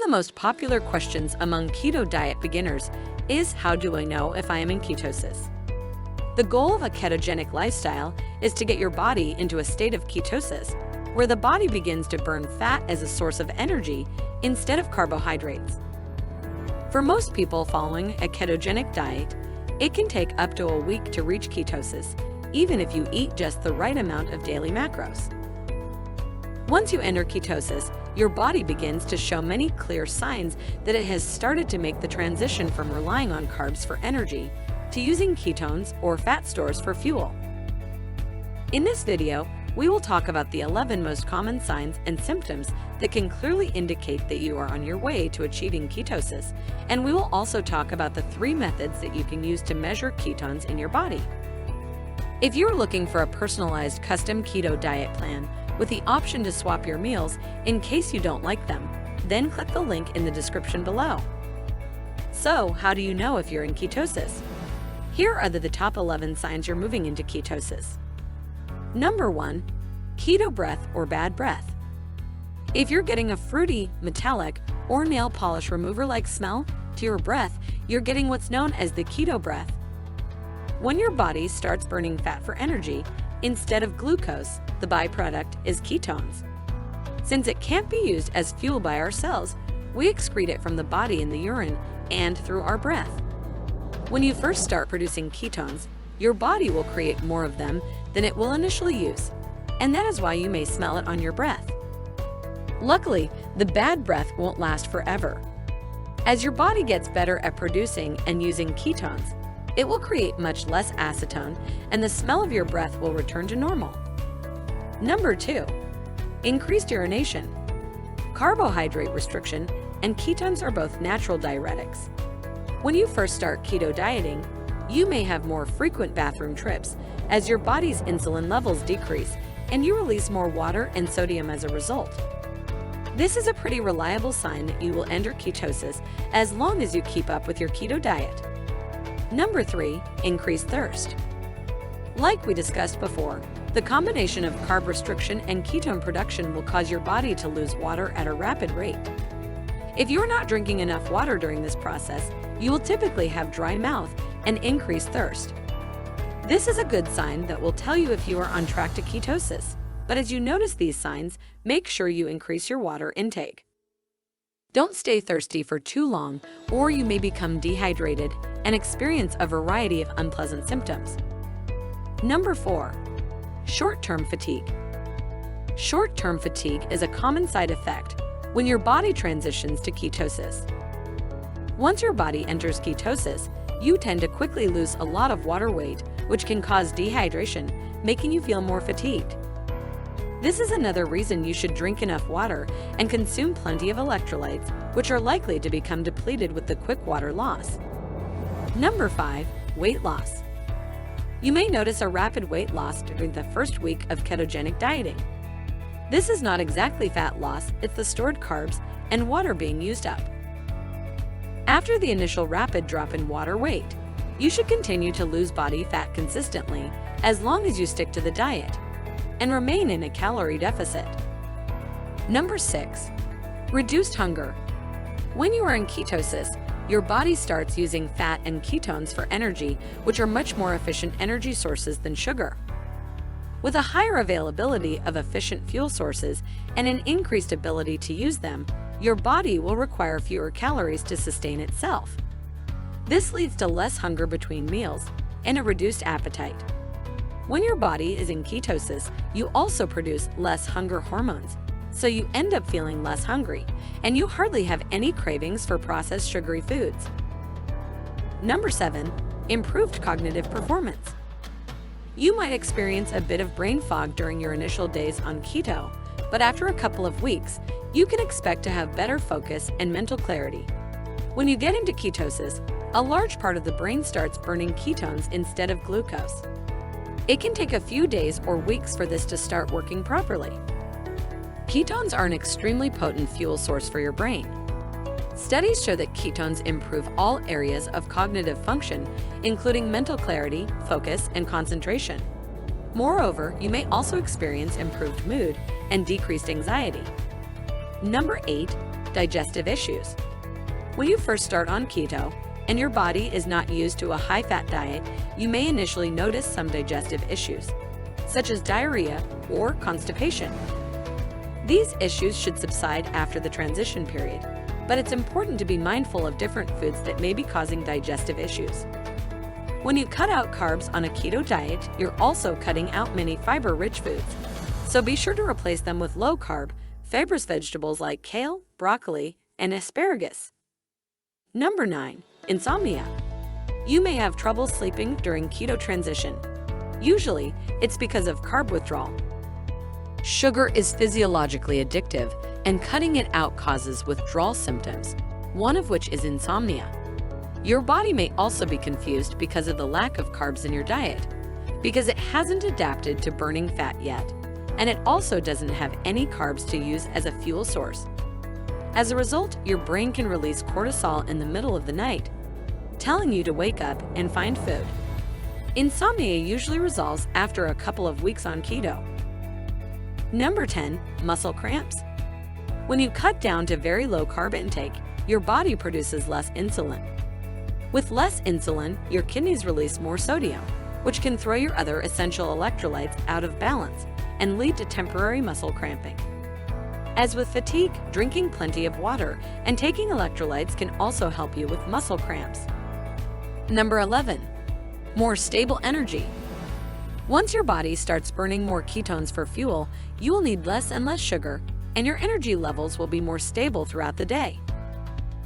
most popular questions among keto diet beginners is, how do I know if I am in ketosis? The goal of a ketogenic lifestyle is to get your body into a state of ketosis, where the body begins to burn fat as a source of energy instead of carbohydrates. For most people following a ketogenic diet, it can take up to a week to reach ketosis, even if you eat just the right amount of daily macros. Once you enter ketosis, your body begins to show many clear signs that it has started to make the transition from relying on carbs for energy to using ketones or fat stores for fuel. In this video, we will talk about the 11 most common signs and symptoms that can clearly indicate that you are on your way to achieving ketosis, and we will also talk about the 3 methods that you can use to measure ketones in your body. If you're looking for a personalized custom keto diet plan with the option to swap your meals in case you don't like them, then click the link in the description below. So, how do you know if you're in ketosis? Here are the top 11 signs you're moving into ketosis. Number 1. Keto breath or bad breath. If you're getting a fruity, metallic, or nail polish remover-like smell to your breath, you're getting what's known as the keto breath. When your body starts burning fat for energy, instead of glucose, the byproduct is ketones. Since it can't be used as fuel by our cells, we excrete it from the body in the urine and through our breath. When you first start producing ketones, your body will create more of them than it will initially use, and that is why you may smell it on your breath. Luckily, the bad breath won't last forever. As your body gets better at producing and using ketones, it will create much less acetone, and the smell of your breath will return to normal. Number 2. Increased urination. Carbohydrate restriction and ketones are both natural diuretics. When you first start keto dieting, you may have more frequent bathroom trips as your body's insulin levels decrease and you release more water and sodium as a result. This is a pretty reliable sign that you will enter ketosis as long as you keep up with your keto diet. Number 3. Increased thirst. Like we discussed before, the combination of carb restriction and ketone production will cause your body to lose water at a rapid rate. If you're not drinking enough water during this process, you will typically have dry mouth and increased thirst. This is a good sign that will tell you if you are on track to ketosis, but as you notice these signs, make sure you increase your water intake. Don't stay thirsty for too long, or you may become dehydrated and experience a variety of unpleasant symptoms. Number 4. Short-term fatigue. Short-term fatigue is a common side effect when your body transitions to ketosis. Once your body enters ketosis, you tend to quickly lose a lot of water weight, which can cause dehydration, making you feel more fatigued. This is another reason you should drink enough water and consume plenty of electrolytes, which are likely to become depleted with the quick water loss. Number 5. Weight loss. You may notice a rapid weight loss during the first week of ketogenic dieting. This is not exactly fat loss, it's the stored carbs and water being used up. After the initial rapid drop in water weight, you should continue to lose body fat consistently as long as you stick to the diet and remain in a calorie deficit. Number 6. Reduced hunger. When you are in ketosis, your body starts using fat and ketones for energy, which are much more efficient energy sources than sugar. With a higher availability of efficient fuel sources and an increased ability to use them, your body will require fewer calories to sustain itself. This leads to less hunger between meals and a reduced appetite. When your body is in ketosis, you also produce less hunger hormones, so you end up feeling less hungry, and you hardly have any cravings for processed sugary foods. Number 7. Improved cognitive performance. You might experience a bit of brain fog during your initial days on keto, but after a couple of weeks, you can expect to have better focus and mental clarity. When you get into ketosis, a large part of the brain starts burning ketones instead of glucose. It can take a few days or weeks for this to start working properly. Ketones are an extremely potent fuel source for your brain. Studies show that ketones improve all areas of cognitive function, including mental clarity, focus, and concentration. Moreover, you may also experience improved mood and decreased anxiety. Number 8. Digestive issues. When you first start on keto and your body is not used to a high-fat diet, you may initially notice some digestive issues, such as diarrhea or constipation. These issues should subside after the transition period, but it's important to be mindful of different foods that may be causing digestive issues. When you cut out carbs on a keto diet, you're also cutting out many fiber-rich foods, so be sure to replace them with low-carb, fibrous vegetables like kale, broccoli, and asparagus. Number 9. Insomnia. You may have trouble sleeping during keto transition. Usually, it's because of carb withdrawal. Sugar is physiologically addictive, and cutting it out causes withdrawal symptoms, one of which is insomnia. Your body may also be confused because of the lack of carbs in your diet, because it hasn't adapted to burning fat yet, and it also doesn't have any carbs to use as a fuel source. As a result, your brain can release cortisol in the middle of the night, telling you to wake up and find food. Insomnia usually resolves after a couple of weeks on keto. Number 10. Muscle cramps. When you cut down to very low carb intake, your body produces less insulin. With less insulin, your kidneys release more sodium, which can throw your other essential electrolytes out of balance and lead to temporary muscle cramping. As with fatigue, drinking plenty of water and taking electrolytes can also help you with muscle cramps. Number 11. More stable energy. Once your body starts burning more ketones for fuel, you will need less and less sugar, and your energy levels will be more stable throughout the day.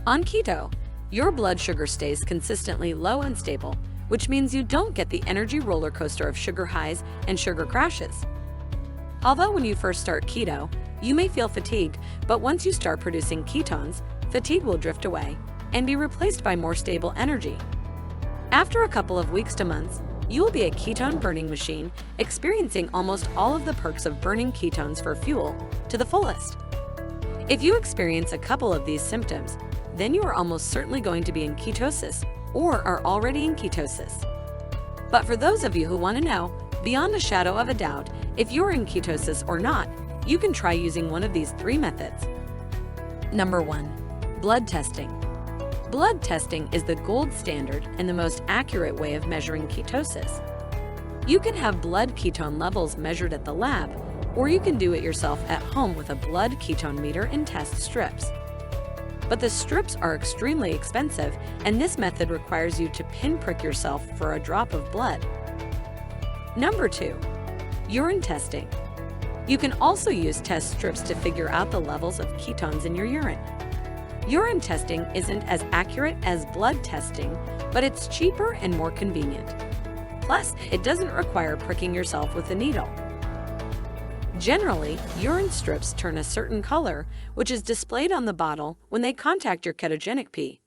On keto, your blood sugar stays consistently low and stable, which means you don't get the energy roller coaster of sugar highs and sugar crashes. Although when you first start keto, you may feel fatigued, but once you start producing ketones, fatigue will drift away and be replaced by more stable energy. After a couple of weeks to months, you will be a ketone burning machine, experiencing almost all of the perks of burning ketones for fuel to the fullest. If you experience a couple of these symptoms, then you are almost certainly going to be in ketosis or are already in ketosis. But for those of you who want to know, beyond a shadow of a doubt, if you're in ketosis or not, you can try using one of these 3 methods. Number 1. Blood testing. Blood testing is the gold standard and the most accurate way of measuring ketosis. You can have blood ketone levels measured at the lab, or you can do it yourself at home with a blood ketone meter and test strips. But the strips are extremely expensive, and this method requires you to pinprick yourself for a drop of blood. Number 2. Urine testing. You can also use test strips to figure out the levels of ketones in your urine. Urine testing isn't as accurate as blood testing, but it's cheaper and more convenient. Plus, it doesn't require pricking yourself with a needle. Generally, urine strips turn a certain color, which is displayed on the bottle when they contact your ketogenic pee.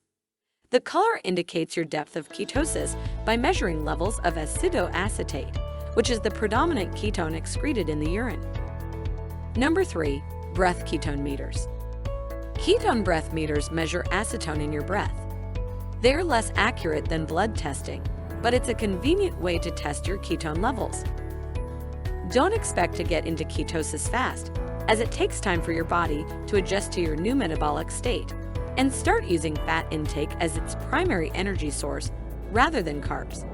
The color indicates your depth of ketosis by measuring levels of acetoacetate, which is the predominant ketone excreted in the urine. Number 3. Breath ketone meters. Ketone breath meters measure acetone in your breath. They're less accurate than blood testing, but it's a convenient way to test your ketone levels. Don't expect to get into ketosis fast, as it takes time for your body to adjust to your new metabolic state and start using fat intake as its primary energy source rather than carbs.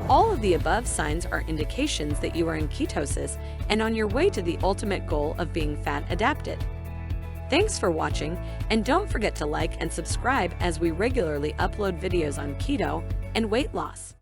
All of the above signs are indications that you are in ketosis and on your way to the ultimate goal of being fat adapted. Thanks for watching, and don't forget to like and subscribe as we regularly upload videos on keto and weight loss.